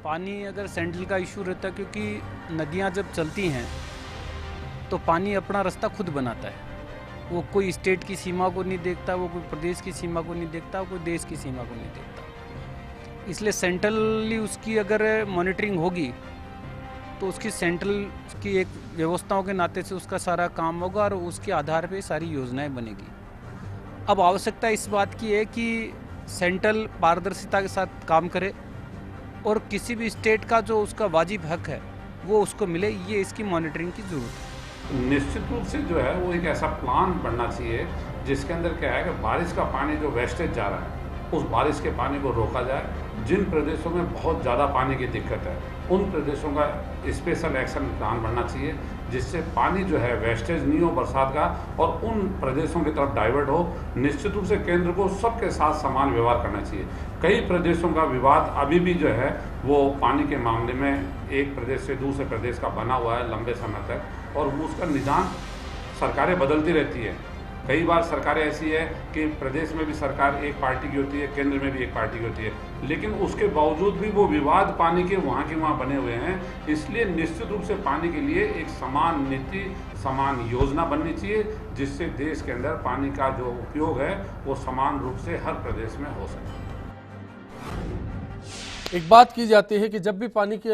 पानी अगर सेंट्रल का इशू रहता, क्योंकि नदियाँ जब चलती हैं तो पानी अपना रास्ता खुद बनाता है। वो कोई स्टेट की सीमा को नहीं देखता, वो कोई प्रदेश की सीमा को नहीं देखता, वो कोई देश की सीमा को नहीं देखता। इसलिए सेंट्रली उसकी अगर मॉनिटरिंग होगी तो उसकी सेंट्रल की एक व्यवस्थाओं के नाते से उसका सारा काम होगा और उसके आधार पे सारी योजनाएं बनेगी। अब आवश्यकता इस बात की है कि सेंट्रल पारदर्शिता के साथ काम करे और किसी भी स्टेट का जो उसका वाजिब हक है वो उसको मिले, ये इसकी मॉनिटरिंग की ज़रूरत है। निश्चित रूप से जो है वो एक ऐसा प्लान बनना चाहिए जिसके अंदर क्या है कि बारिश का पानी जो वेस्टेज जा रहा है उस बारिश के पानी को रोका जाए। जिन प्रदेशों में बहुत ज़्यादा पानी की दिक्कत है उन प्रदेशों का स्पेशल एक्शन प्लान बनना चाहिए जिससे पानी जो है वेस्टेज नहीं हो बरसात का और उन प्रदेशों की तरफ डाइवर्ट हो। निश्चित रूप से केंद्र को सबके साथ समान व्यवहार करना चाहिए। कई प्रदेशों का विवाद अभी भी जो है वो पानी के मामले में एक प्रदेश से दूसरे प्रदेश का बना हुआ है लंबे समय तक और उसका निदान सरकारें बदलती रहती है। कई बार सरकारें ऐसी है कि प्रदेश में भी सरकार एक पार्टी की होती है, केंद्र में भी एक पार्टी की होती है, लेकिन उसके बावजूद भी वो विवाद पानी के वहाँ के वहाँ बने हुए हैं। इसलिए निश्चित रूप से पानी के लिए एक समान नीति, समान योजना बननी चाहिए जिससे देश के अंदर पानी का जो उपयोग है वो समान रूप से हर प्रदेश में हो सके। एक बात की जाती है कि जब भी पानी की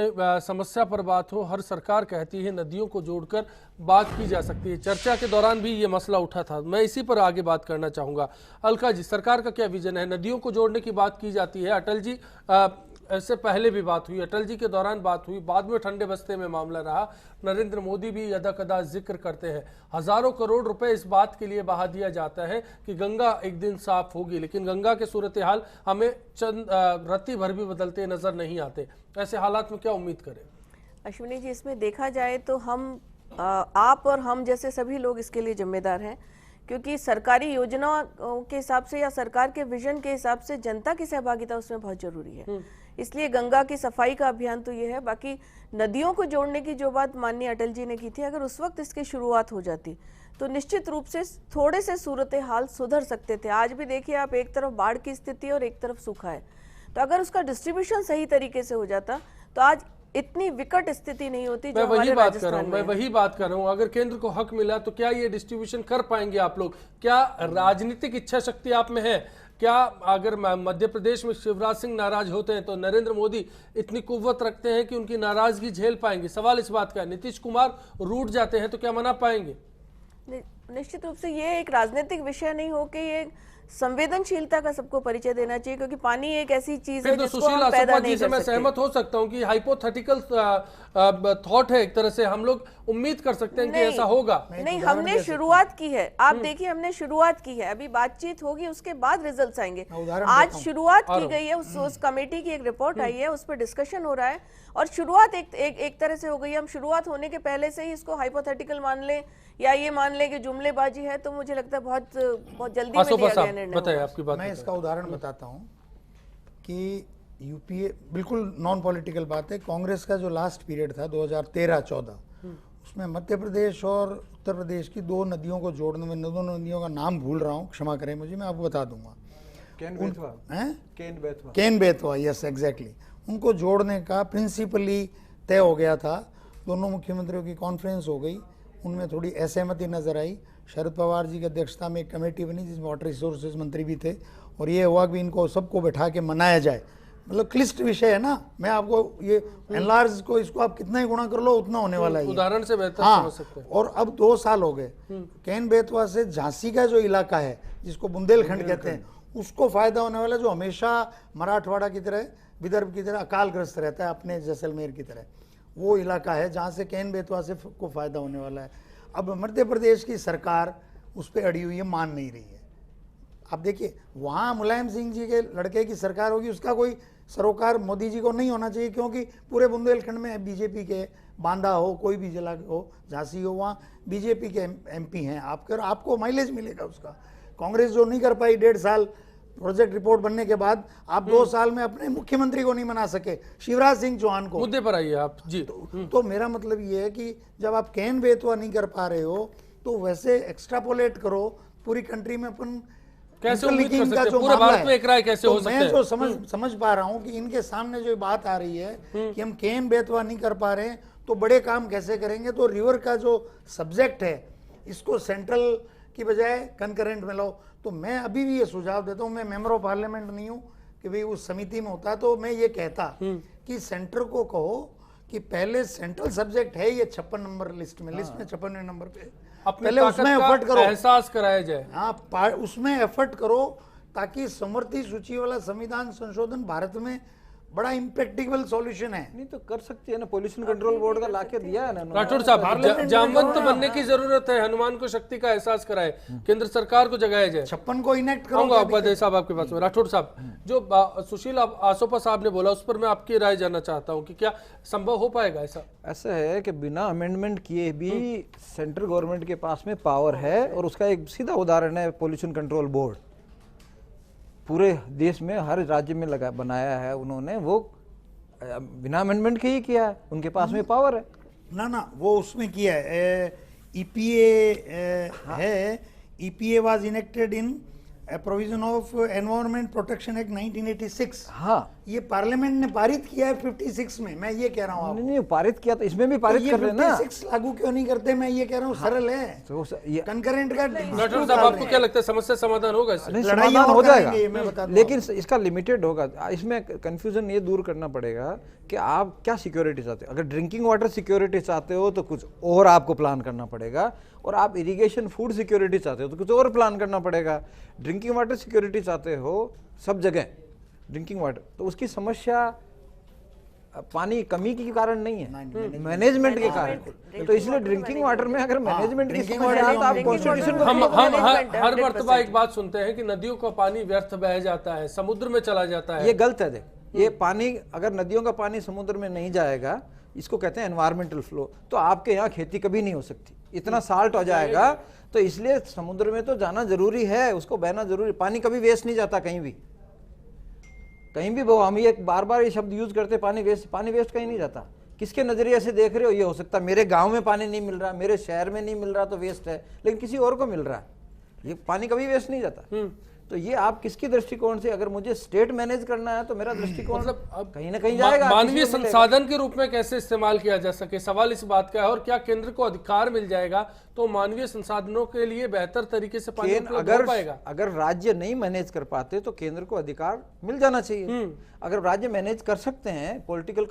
समस्या पर बात हो, हर सरकार कहती है नदियों को जोड़कर बात की जा सकती है। चर्चा के दौरान भी ये मसला उठा था, मैं इसी पर आगे बात करना चाहूँगा। अलका जी, सरकार का क्या विजन है? नदियों को जोड़ने की बात की जाती है, अटल जी इससे पहले भी बात हुई, अटल जी के दौरान बात हुई, बाद में ठंडे बस्ते में मामला रहा। नरेंद्र मोदी भी यदा कदा जिक्र करते हैं, हजारों करोड़ रुपए इस बात के लिए बहा दिया जाता है कि गंगा एक दिन साफ होगी, लेकिन गंगा के सूरत हाल हमें चंद रत्ती भर भी बदलते नजर नहीं आते। ऐसे हालात में क्या उम्मीद करें? अश्विनी जी, इसमें देखा जाए तो हम आप और हम जैसे सभी लोग इसके लिए जिम्मेदार हैं, क्योंकि सरकारी योजनाओं के हिसाब से या सरकार के विजन के हिसाब से जनता की सहभागिता उसमें बहुत जरूरी है। इसलिए गंगा की सफाई का अभियान तो ये है। बाकी नदियों को जोड़ने की जो बात माननीय अटल जी ने की थी, अगर उस वक्त इसकी शुरुआत हो जाती तो निश्चित रूप से थोड़े से सूरत हाल सुधर सकते थे। आज भी देखिए आप, एक तरफ बाढ़ की स्थिति और एक तरफ सूखा है, तो अगर उसका डिस्ट्रीब्यूशन सही तरीके से हो जाता तो आज इतनी विकट स्थिति नहीं होती। मैं वही बात कर रहा हूँ, अगर केंद्र को हक मिला तो क्या ये डिस्ट्रीब्यूशन कर पाएंगे आप लोग? क्या राजनीतिक इच्छा शक्ति आप में है? क्या अगर मध्य प्रदेश में शिवराज सिंह नाराज होते हैं तो नरेंद्र मोदी इतनी कुव्वत रखते हैं कि उनकी नाराजगी झेल पाएंगे? सवाल इस बात का है। नीतीश कुमार रूठ जाते हैं तो क्या मना पाएंगे? निश्चित रूप से ये एक राजनीतिक विषय नहीं हो के ये संवेदनशीलता का सबको परिचय देना चाहिए, क्योंकि पानी एक ऐसी चीज है जिसको हम पैदा नहीं कर सकते। मैं सहमत हो सकता हूं कि हाइपोथेटिकल थॉट है, एक तरह से हम लोग उम्मीद कर सकते हैं कि ऐसा होगा। नहीं, हमने शुरुआत की है। आप देखिए, हमने शुरुआत की है, अभी बातचीत होगी, उसके बाद रिजल्ट्स आएंगे। आज शुरुआत की गई है, उस कमेटी की एक रिपोर्ट आई है, उस पर डिस्कशन हो रहा है और शुरुआत एक तरह से हो गई है। हम शुरुआत होने के पहले से ही इसको हाइपोथेटिकल मान ले या ये मान ले कि जुमलेबाजी है, तो मुझे लगता है बहुत जल्दी में लिया गया निर्णय। बताइए आपकी बात। मैं इसका उदाहरण बताता हूं कि यूपीए, बिल्कुल नॉन पॉलिटिकल बात है, कांग्रेस का जो लास्ट पीरियड था 2013-14, उसमें मध्य प्रदेश और उत्तर प्रदेश की दो नदियों को जोड़ने में, दो नदियों का नाम भूल रहा हूँ, क्षमा करें मुझे, मैं आपको बता दूंगा। केन बेतवा, यस एग्जैक्टली, उनको जोड़ने का प्रिंसिपली तय हो गया था। दोनों मुख्यमंत्रियों की कॉन्फ्रेंस हो गई, उनमें थोड़ी असहमति नजर आई। शरद पवार जी की अध्यक्षता में एक कमेटी बनी जिसमें वाटर रिसोर्सेज मंत्री भी थे और ये हुआ कि इनको सबको बैठा के मनाया जाए। मतलब क्लिष्ट विषय है ना, मैं आपको ये एनलार्ज को, इसको आप कितना ही गुणा कर लो उतना होने वाला है, उदाहरण से बेहतर समझ सकते हैं। और अब 2 साल हो गए, केन बेतवा से झांसी का जो इलाका है जिसको बुंदेलखंड कहते हैं, उसको फायदा होने वाला, जो हमेशा मराठवाड़ा की तरह, विदर्भ की तरह अकालग्रस्त रहता है, अपने जैसलमेर की तरह, वो इलाका है जहाँ से केन बेतवा से को फायदा होने वाला है। अब मध्य प्रदेश की सरकार उस पर अड़ी हुई है, मान नहीं रही है। आप देखिए, वहाँ मुलायम सिंह जी के लड़के की सरकार होगी, उसका कोई सरोकार मोदी जी को नहीं होना चाहिए, क्योंकि पूरे बुंदेलखंड में बीजेपी के, बांदा हो, कोई भी जिला हो, झांसी हो, वहाँ बीजेपी के एमपी हैं। आपको माइलेज मिलेगा उसका। कांग्रेस जो नहीं कर पाई 1.5 साल प्रोजेक्ट रिपोर्ट बनने के बाद, आप 2 साल में अपने मुख्यमंत्री को नहीं मना सके, शिवराज सिंह चौहान को। मुद्दे पर आइए आप जी। तो मेरा मतलब ये है कि जब आप केन बेतवा नहीं कर पा रहे हो तो वैसे एक्स्ट्रापोलेट करो, पूरी कंट्री में अपन कैसे इंटर उम्मीद कर लीकिंग सकते का हैं? जो पूरे मामला भारत में एक राय कैसे तो हो सकता मैं है? जो समझ पा रहा हूँ कि इनके सामने जो बात आ रही है कि हम केन बेतवा नहीं कर पा रहे हैं तो बड़े काम कैसे करेंगे। तो रिवर का जो सब्जेक्ट है इसको सेंट्रल की बजाय कंकरेंट में लो। तो मैं अभी भी ये सुझाव देता हूँ, मैं मेंबर ऑफ पार्लियामेंट नहीं हूँ कि भाई उस समिति में होता, तो मैं ये कहता कि सेंटर को कहो कि पहले सेंट्रल सब्जेक्ट है ये 56 नंबर लिस्ट में 56वें नंबर पे, अपनी पहले ताकत उसमें का एफर्ट करो, एहसास कराया जाए। हाँ उसमें एफर्ट करो ताकि समवर्ती सूची वाला संविधान संशोधन भारत में बड़ा इम्पैक्टिबल सॉल्यूशन है। नहीं तो कर सकती है ना, पोल्यूशन कंट्रोल बोर्ड का लाके दिया है ना उन्होंने। राठौड़ साहब, पार्लियामेंट जामवंत में बनने की जरूरत है, हनुमान को शक्ति का एहसास कराए, केंद्र सरकार को जगाया जाए। 56 को इनेक्ट करो। आऊंगा उपाध्याय साहब आपके पास में। राठौड़ साहब, जो सुशील आसोपा साहब ने बोला उस पर मैं आपकी राय जानना चाहता हूं कि क्या संभव हो पाएगा ऐसा? ऐसा है कि बिना अमेंडमेंट किए भी सेंट्रल गवर्नमेंट के पास में पावर है, और उसका एक सीधा उदाहरण है पोल्यूशन कंट्रोल बोर्ड। पूरे देश में हर राज्य में बनाया है उन्होंने, वो बिना अमेंडमेंट के ही किया है, उनके पास में पावर है ना वो उसमें किया है। ईपीए है, EPA was enacted in provision of environment protection act 1986। हाँ, ये पार्लियामेंट ने पारित किया है 56 में। मैं ये कह रहा हूँ नहीं पारित किया तो इसमें भी पारित कर लेना। 56 लागू क्यों नहीं करते? मैं ये कह रहा हूँ सरल है, तो ये कंकरेंट का। राठौड़ साहब, आपको क्या लगता है समस्या समाधान होगा इससे? नहीं, लड़ाइयाँ समाधान हो और जाएगा, करेंगे, मैं बताता हूँ। लेकिन इसका लिमिटेड होगा। इसमें कंफ्यूजन ये दूर करना पड़ेगा कि आप क्या सिक्योरिटी चाहते हो। अगर ड्रिंकिंग वाटर सिक्योरिटी चाहते हो तो कुछ और आपको प्लान करना पड़ेगा, और आप इरिगेशन फूड सिक्योरिटी चाहते हो तो कुछ और प्लान करना पड़ेगा। ड्रिंकिंग वाटर सिक्योरिटी चाहते हो सब जगह ड्रिंकिंग वाटर, तो उसकी समस्या पानी कमी के कारण नहीं है, मैनेजमेंट के कारण। तो इसलिए ड्रिंकिंग वाटर में अगर मैनेजमेंट की समस्या है तो आप कॉन्स्टिट्यूशन को हम हर मर्तबा एक बात सुनते हैं कि नदियों का पानी व्यर्थ बह जाता है, समुद्र में चला जाता है। ये गलत है। देख, ये पानी अगर नदियों का पानी समुद्र में नहीं जाएगा, इसको कहते हैं एनवायरमेंटल फ्लो, तो आपके यहाँ खेती कभी नहीं हो सकती, इतना साल्ट हो जाएगा। तो इसलिए समुद्र में तो जाना जरूरी है, उसको बहना जरूरी। पानी कभी वेस्ट नहीं जाता कहीं भी, कहीं भी। वो हम ये बार बार ये शब्द यूज करते, पानी वेस्ट कहीं नहीं जाता। किसके नजरिए से देख रहे हो? ये हो सकता है मेरे गांव में पानी नहीं मिल रहा, मेरे शहर में नहीं मिल रहा तो वेस्ट है, लेकिन किसी और को मिल रहा है। ये पानी कभी वेस्ट नहीं जाता। तो ये आप किसकी दृष्टिकोण से, अगर मुझे स्टेट मैनेज करना है तो मेरा दृष्टिकोण मतलब कहीं ना कहीं जाएगा। मानवीय संसाधन के रूप में कैसे इस्तेमाल किया जा सके, सवाल इस बात का है। और क्या केंद्र को अधिकार मिल जाएगा तो मानवीय संसाधनों के लिए बेहतर तरीके से पानी उपलब्ध हो पाएगा? अगर राज्य नहीं मैनेज कर पाते तो केंद्र को अधिकार मिल जाना चाहिए। अगर राज्य मैनेज कर सकते हैं, पॉलिटिकल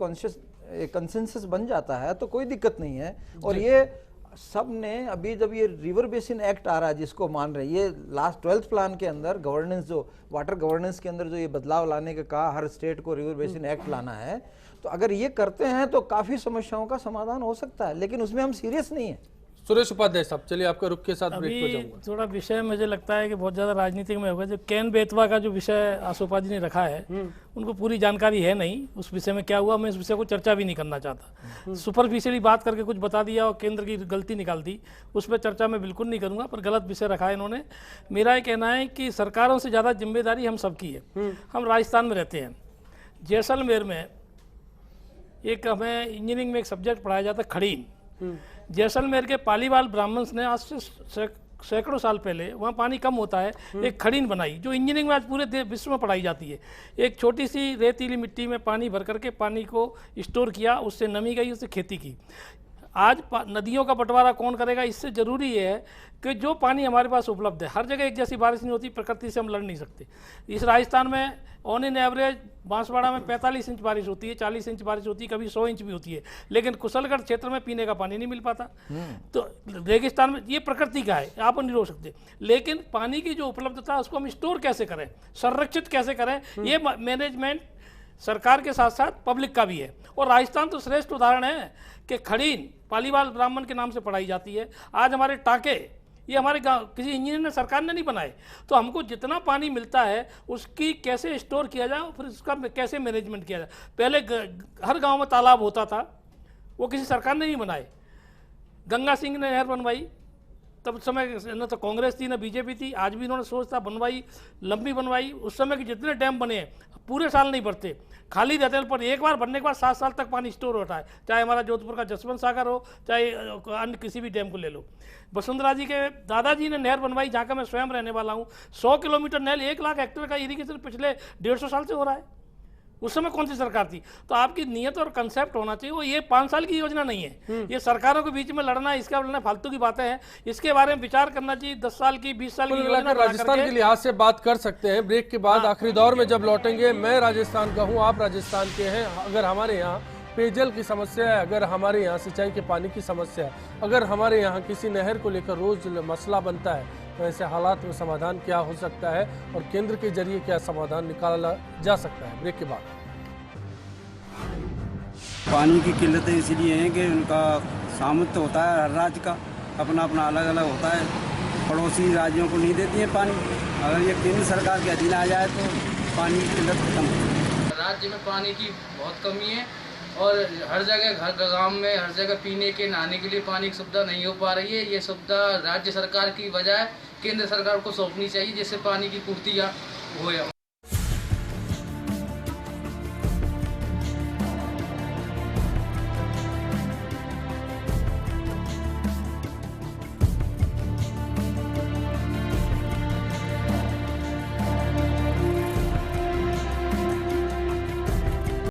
कंसेंसस बन जाता है तो कोई दिक्कत नहीं है। और ये सब ने अभी जब ये रिवर बेसिन एक्ट आ रहा है जिसको मान रहे हैं, ये लास्ट 12th प्लान के अंदर गवर्नेंस, जो वाटर गवर्नेंस के अंदर जो ये बदलाव लाने का कहा, हर स्टेट को रिवर बेसिन एक्ट लाना है, तो अगर ये करते हैं तो काफी समस्याओं का समाधान हो सकता है, लेकिन उसमें हम सीरियस नहीं है। सुरेश उपाध्याय साहब, चलिए आपका रुख के साथ ब्रेक पर जाऊंगा। थोड़ा विषय मुझे लगता है कि बहुत ज़्यादा राजनीतिक में होगा। जो केन बेतवा का जो विषय आसोपा जी ने रखा है, उनको पूरी जानकारी है नहीं उस विषय में क्या हुआ। मैं इस विषय को चर्चा भी नहीं करना चाहता। सुपरफिशियली बात करके कुछ बता दिया और केंद्र की गलती निकाल दी, उस पर चर्चा मैं बिल्कुल नहीं करूँगा। पर गलत विषय रखा है इन्होंने। मेरा ये कहना है कि सरकारों से ज़्यादा जिम्मेदारी हम सबकी है। हम राजस्थान में रहते हैं, जैसलमेर में एक हमें इंजीनियरिंग में एक सब्जेक्ट पढ़ाया जाता है खड़ीन। जैसलमेर के पालीवाल ब्राह्मण्स ने आज से सैकड़ों साल पहले, वहाँ पानी कम होता है, एक खड़ीन बनाई जो इंजीनियरिंग में आज पूरे विश्व में पढ़ाई जाती है। एक छोटी सी रेतीली मिट्टी में पानी भर करके पानी को स्टोर किया, उससे नमी गई, उससे खेती की। आज नदियों का बंटवारा कौन करेगा? इससे ज़रूरी ये है कि जो पानी हमारे पास उपलब्ध है, हर जगह एक जैसी बारिश नहीं होती, प्रकृति से हम लड़ नहीं सकते। इस राजस्थान में ऑन इन एवरेज बांसवाड़ा में 45 इंच बारिश होती है, 40 इंच बारिश होती है, कभी 100 इंच भी होती है, लेकिन कुशलगढ़ क्षेत्र में पीने का पानी नहीं मिल पाता। तो रेगिस्तान में ये प्रकृति का है, आप नहीं रोक सकते। लेकिन पानी की जो उपलब्धता उसको हम स्टोर कैसे करें, संरक्षित कैसे करें, ये मैनेजमेंट सरकार के साथ साथ पब्लिक का भी है। और राजस्थान तो श्रेष्ठ उदाहरण है कि खड़ीन पालीवाल ब्राह्मण के नाम से पढ़ाई जाती है। आज हमारे टाके, ये हमारे गांव किसी इंजीनियर ने, सरकार ने नहीं बनाए। तो हमको जितना पानी मिलता है उसकी कैसे स्टोर किया जाए और फिर उसका कैसे मैनेजमेंट किया जाए। पहले हर गांव में तालाब होता था, वो किसी सरकार ने नहीं बनाए। गंगा सिंह ने नहर बनवाई, तब उस समय न तो कांग्रेस थी न बीजेपी थी, आज भी इन्होंने सोच था बनवाई, लंबी बनवाई। उस समय के जितने डैम बने हैं पूरे साल नहीं भरते, खाली रहते हैं, पर एक बार भरने के बाद 7 साल तक पानी स्टोर होता है। चाहे हमारा जोधपुर का जसवंत सागर हो, चाहे अन्य किसी भी डैम को ले लो। वसुंधरा जी के दादाजी ने नहर बनवाई, जहाँ का मैं स्वयं रहने वाला हूँ। 100 किलोमीटर नहर, 1 लाख हेक्टेयर का इरिगेशन पिछले 150 साल से हो रहा है। उस समय कौन सी सरकार थी? तो आपकी नियत और कंसेप्ट होना चाहिए। वो ये 5 साल की योजना नहीं है, ये सरकारों के बीच में लड़ना, इसका लड़ना फालतू की बातें हैं। इसके बारे में विचार करना चाहिए। 10 साल की, 20 साल की योजना बना राजस्थान करके। के लिहाज से बात कर सकते हैं। ब्रेक के बाद आखिरी दौर में जब लौटेंगे, मैं राजस्थान का हूँ, आप राजस्थान के हैं। अगर हमारे यहाँ पेयजल की समस्या है, अगर हमारे यहाँ सिंचाई के पानी की समस्या है, अगर हमारे यहाँ किसी नहर को लेकर रोज मसला बनता है, तो ऐसे हालात में समाधान क्या हो सकता है और केंद्र के जरिए क्या समाधान निकाला जा सकता है? ब्रेक के बाद। पानी की किल्लतें इसलिए हैं कि उनका सामर्थ्य होता है, हर राज्य का अपना अपना अलग अलग होता है। पड़ोसी राज्यों को नहीं देती है पानी। अगर ये केंद्र सरकार के अधीन आ जाए तो पानी की किल्लत खत्म हो। राज्य में पानी की बहुत कमी है और हर जगह, घर गांव में हर जगह पीने के, नहाने के लिए पानी की सुविधा नहीं हो पा रही है। ये सुविधा राज्य सरकार की बजाय केंद्र सरकार को सौंपनी चाहिए, जिससे पानी की पूर्ति हो।